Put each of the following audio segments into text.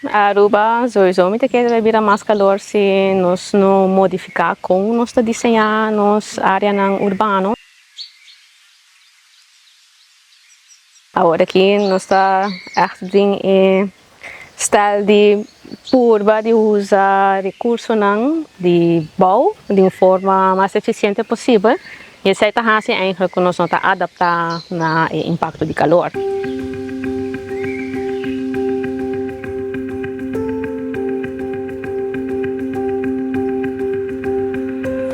Aruba, sowieso met de vira mais calor se nós não modificar como nós está desenhar nos área não urbano. Agora aqui nós está em style de purba de usar recursos não de bom de uma forma mais eficiente possível. E essa é a razão eigenlijk que nós não está adaptar na impacto de calor.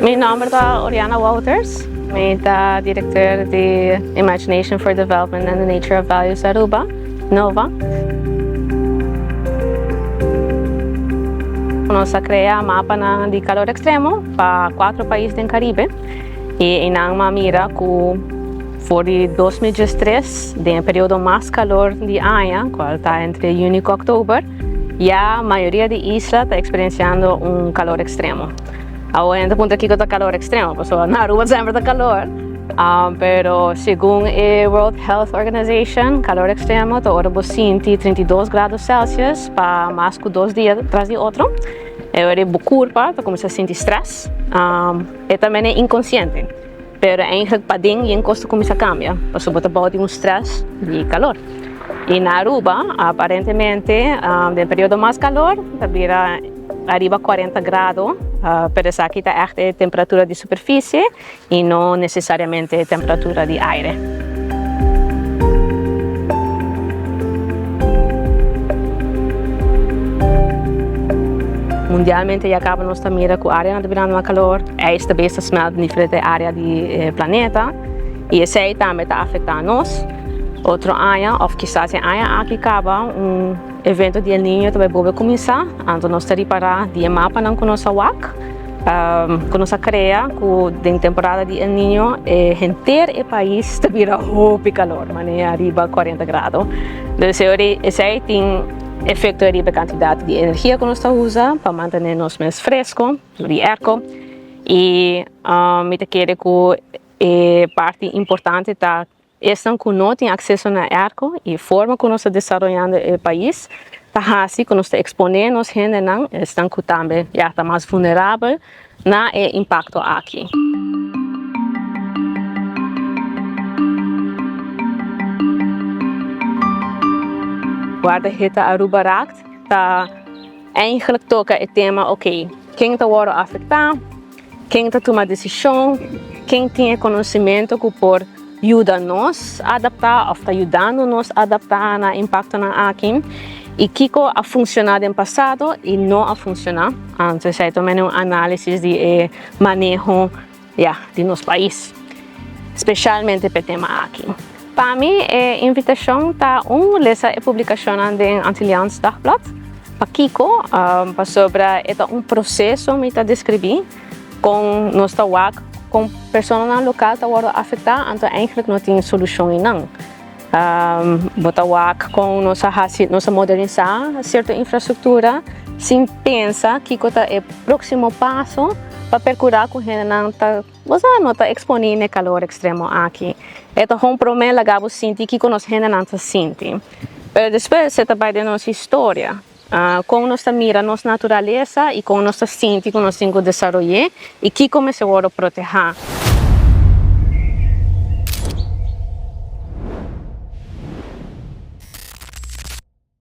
Mijn naam is Oriana Wouters. Ik ben directeur de Imagination for Development and the Nature of Values Aruba, NOVA. Nós criamos mapa de calor extremo para 4 países do Caribe. E nós mira que for 2013, no período mais calor de ano, que está entre junho e outubro, já a maioria de islas está experienciando calor extremo. Agora, ainda ponto aqui que está calor extremo, pessoal, na Aruba sempre está calor. Pero segundo a World Health Organization, calor extremo está ahora 32 graus Celsius para mais que 2 dias atrás de outro. Agora é curva, está começando a sentir estresse. E também é inconsciente. Pero eigenlijk para dentro e encosto começa a cambiar, para sobre o estresse de calor. E na Aruba, aparentemente, no período mais calor, está arriba 40 graus, pero essa aqui está a temperatura de superfície e não necessariamente a temperatura de aire. Mundialmente já acaba nós mira que a área de verão mais calor é esta vez smelt em diferente área do planeta e isso aí também está afetando nós. Outro ano, ou quizás em ano aqui acaba evento de El Niño também vai começar, então nós temos que reparar de mapa não com nossa WAC, com nossa cria, que em temporada de El Niño inteiro o país está vira roupa calor, mas arriba 40 graus. Então isso aí tem efeito arriba quantidade de energia que nós usamos para manter nós mais fresco, de arco, e me quero que parte importante está estão que não tem acesso ao arco e a forma que nós estamos desenvolvendo o país está assim que nós estamos exponendo a gente não estão que também já está mais vulnerável no impacto aqui. Guarda-reta Aruba Raakt está eigenlijk toca o tema, ok, quem está agora afetado, quem está tomando decisão, quem tem conhecimento que por ajuda-nos a adaptar, ou está ajudando-nos a adaptar no impacto aqui e que a funcionado no passado e não a funcionar. Então, isso é também análise de manejo de nosso país, especialmente para o tema aqui. Para mim, a invitação está ler a publicação do Antilliaans Dagblad, para Kiko, sobre processo que está descrever com nossa WAC, com pessoas locais que estão afetadas, então eigenlijk não tem solução não. Botar WAC com nossa modernizar certa infraestrutura, sem pensar que é o próximo passo para percurar com gente não está expondo calor extremo aqui. Então, um problema que você sente que nós gente não está sentindo. Mas depois você trabalha de nossa história. Com nossa mira, nossa natureza e com nossa ciência que nós temos que desenvolver e que começamos a proteger.